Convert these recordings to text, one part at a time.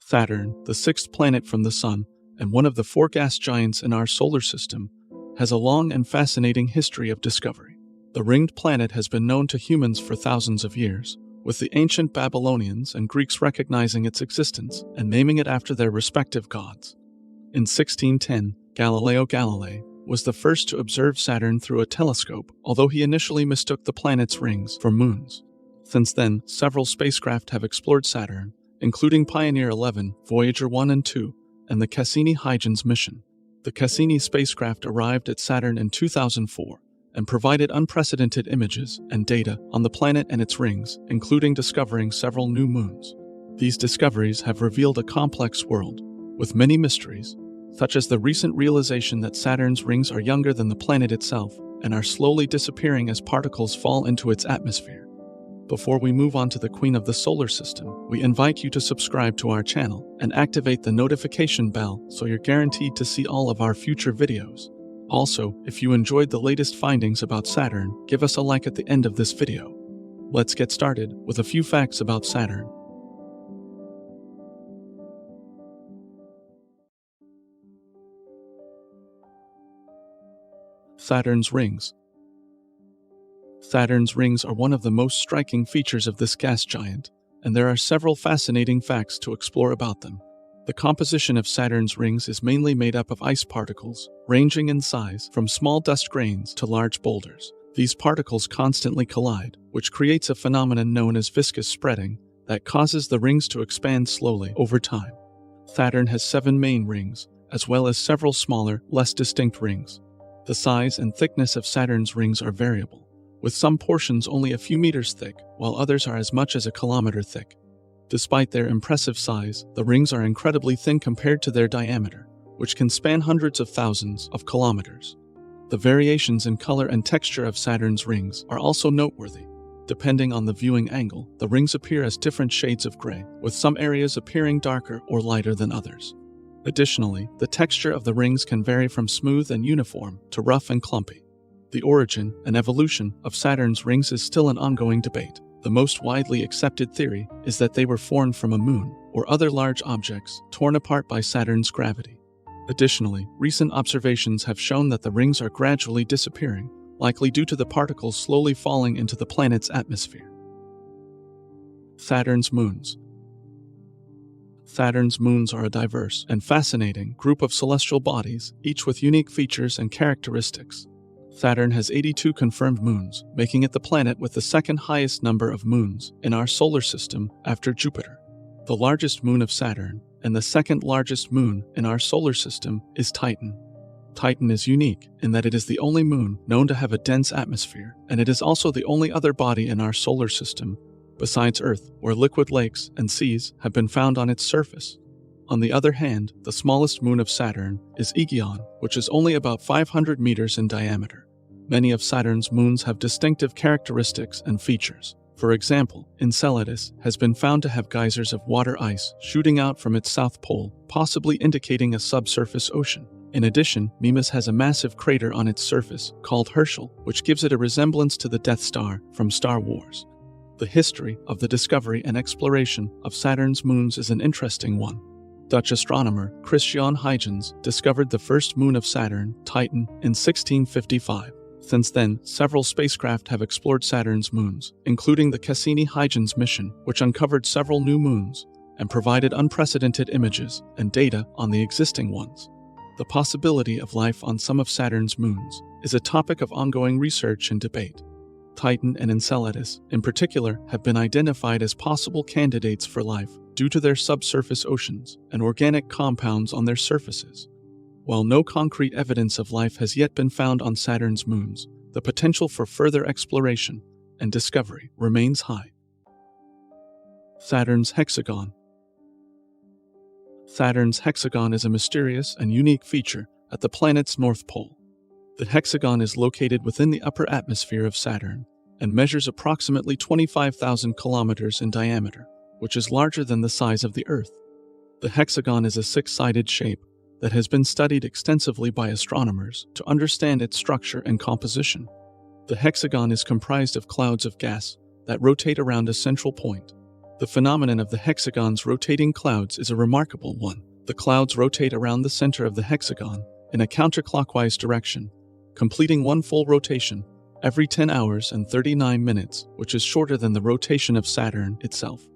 Saturn, the sixth planet from the Sun, and one of the four gas giants in our solar system, has a long and fascinating history of discovery. The ringed planet has been known to humans for thousands of years, with the ancient Babylonians and Greeks recognizing its existence and naming it after their respective gods. In 1610, Galileo Galilei was the first to observe Saturn through a telescope, although he initially mistook the planet's rings for moons. Since then, several spacecraft have explored Saturn, including Pioneer 11, Voyager 1 and 2, and the Cassini-Huygens mission. The Cassini spacecraft arrived at Saturn in 2004 and provided unprecedented images and data on the planet and its rings, including discovering several new moons. These discoveries have revealed a complex world, with many mysteries, such as the recent realization that Saturn's rings are younger than the planet itself and are slowly disappearing as particles fall into its atmosphere. Before we move on to the Queen of the Solar System, we invite you to subscribe to our channel and activate the notification bell so you're guaranteed to see all of our future videos. Also, if you enjoyed the latest findings about Saturn, give us a like at the end of this video. Let's get started with a few facts about Saturn. Saturn's rings. Saturn's rings are one of the most striking features of this gas giant, and there are several fascinating facts to explore about them. The composition of Saturn's rings is mainly made up of ice particles, ranging in size from small dust grains to large boulders. These particles constantly collide, which creates a phenomenon known as viscous spreading that causes the rings to expand slowly over time. Saturn has 7 main rings, as well as several smaller, less distinct rings. The size and thickness of Saturn's rings are variable, with some portions only a few meters thick, while others are as much as a kilometer thick. Despite their impressive size, the rings are incredibly thin compared to their diameter, which can span hundreds of thousands of kilometers. The variations in color and texture of Saturn's rings are also noteworthy. Depending on the viewing angle, the rings appear as different shades of gray, with some areas appearing darker or lighter than others. Additionally, the texture of the rings can vary from smooth and uniform to rough and clumpy. The origin and evolution of Saturn's rings is still an ongoing debate. The most widely accepted theory is that they were formed from a moon or other large objects torn apart by Saturn's gravity. Additionally, recent observations have shown that the rings are gradually disappearing, likely due to the particles slowly falling into the planet's atmosphere. Saturn's moons. Saturn's moons are a diverse and fascinating group of celestial bodies, each with unique features and characteristics. Saturn has 82 confirmed moons, making it the planet with the second highest number of moons in our solar system after Jupiter. The largest moon of Saturn, and the second largest moon in our solar system, is Titan. Titan is unique in that it is the only moon known to have a dense atmosphere, and it is also the only other body in our solar system, besides Earth, where liquid lakes and seas have been found on its surface. On the other hand, the smallest moon of Saturn is Aegeon, which is only about 500 meters in diameter. Many of Saturn's moons have distinctive characteristics and features. For example, Enceladus has been found to have geysers of water ice shooting out from its south pole, possibly indicating a subsurface ocean. In addition, Mimas has a massive crater on its surface called Herschel, which gives it a resemblance to the Death Star from Star Wars. The history of the discovery and exploration of Saturn's moons is an interesting one. Dutch astronomer Cassini-Huygens discovered the first moon of Saturn, Titan, in 1655. Since then, several spacecraft have explored Saturn's moons, including the Cassini-Huygens mission, which uncovered several new moons and provided unprecedented images and data on the existing ones. The possibility of life on some of Saturn's moons is a topic of ongoing research and debate. Titan and Enceladus, in particular, have been identified as possible candidates for life due to their subsurface oceans and organic compounds on their surfaces. While no concrete evidence of life has yet been found on Saturn's moons, the potential for further exploration and discovery remains high. Saturn's hexagon. Saturn's hexagon is a mysterious and unique feature at the planet's north pole. The hexagon is located within the upper atmosphere of Saturn and measures approximately 25,000 kilometers in diameter, which is larger than the size of the Earth. The hexagon is a six-sided shape that has been studied extensively by astronomers to understand its structure and composition. The hexagon is comprised of clouds of gas that rotate around a central point. The phenomenon of the hexagon's rotating clouds is a remarkable one. The clouds rotate around the center of the hexagon in a counterclockwise direction, completing one full rotation every 10 hours and 39 minutes, which is shorter than the rotation of Saturn itself.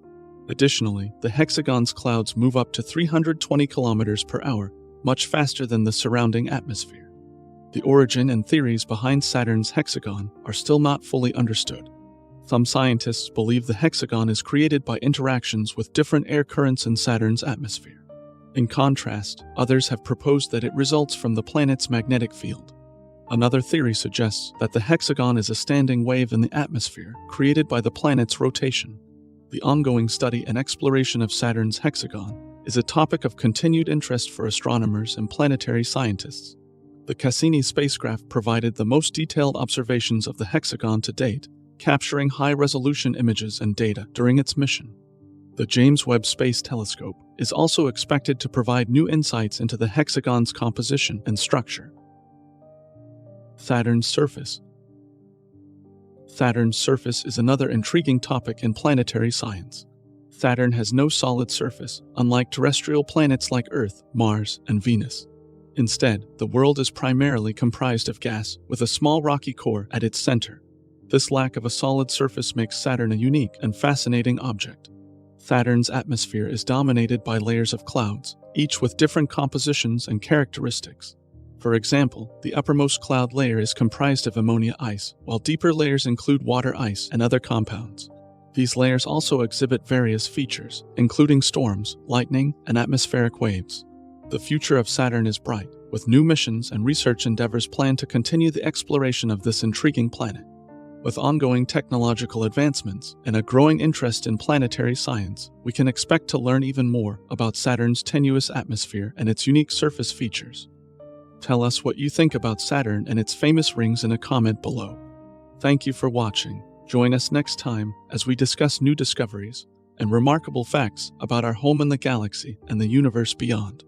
Additionally, the hexagon's clouds move up to 320 kilometers per hour, much faster than the surrounding atmosphere. The origin and theories behind Saturn's hexagon are still not fully understood. Some scientists believe the hexagon is created by interactions with different air currents in Saturn's atmosphere. In contrast, others have proposed that it results from the planet's magnetic field. Another theory suggests that the hexagon is a standing wave in the atmosphere created by the planet's rotation. The ongoing study and exploration of Saturn's hexagon is a topic of continued interest for astronomers and planetary scientists. The Cassini spacecraft provided the most detailed observations of the hexagon to date, capturing high-resolution images and data during its mission. The James Webb Space Telescope is also expected to provide new insights into the hexagon's composition and structure. Saturn's surface. Saturn's surface is another intriguing topic in planetary science. Saturn has no solid surface, unlike terrestrial planets like Earth, Mars, and Venus. Instead, the world is primarily comprised of gas, with a small rocky core at its center. This lack of a solid surface makes Saturn a unique and fascinating object. Saturn's atmosphere is dominated by layers of clouds, each with different compositions and characteristics. For example, the uppermost cloud layer is comprised of ammonia ice, while deeper layers include water ice and other compounds. These layers also exhibit various features, including storms, lightning, and atmospheric waves. The future of Saturn is bright, with new missions and research endeavors planned to continue the exploration of this intriguing planet. With ongoing technological advancements and a growing interest in planetary science, we can expect to learn even more about Saturn's tenuous atmosphere and its unique surface features. Tell us what you think about Saturn and its famous rings in a comment below. Thank you for watching. Join us next time as we discuss new discoveries and remarkable facts about our home in the galaxy and the universe beyond.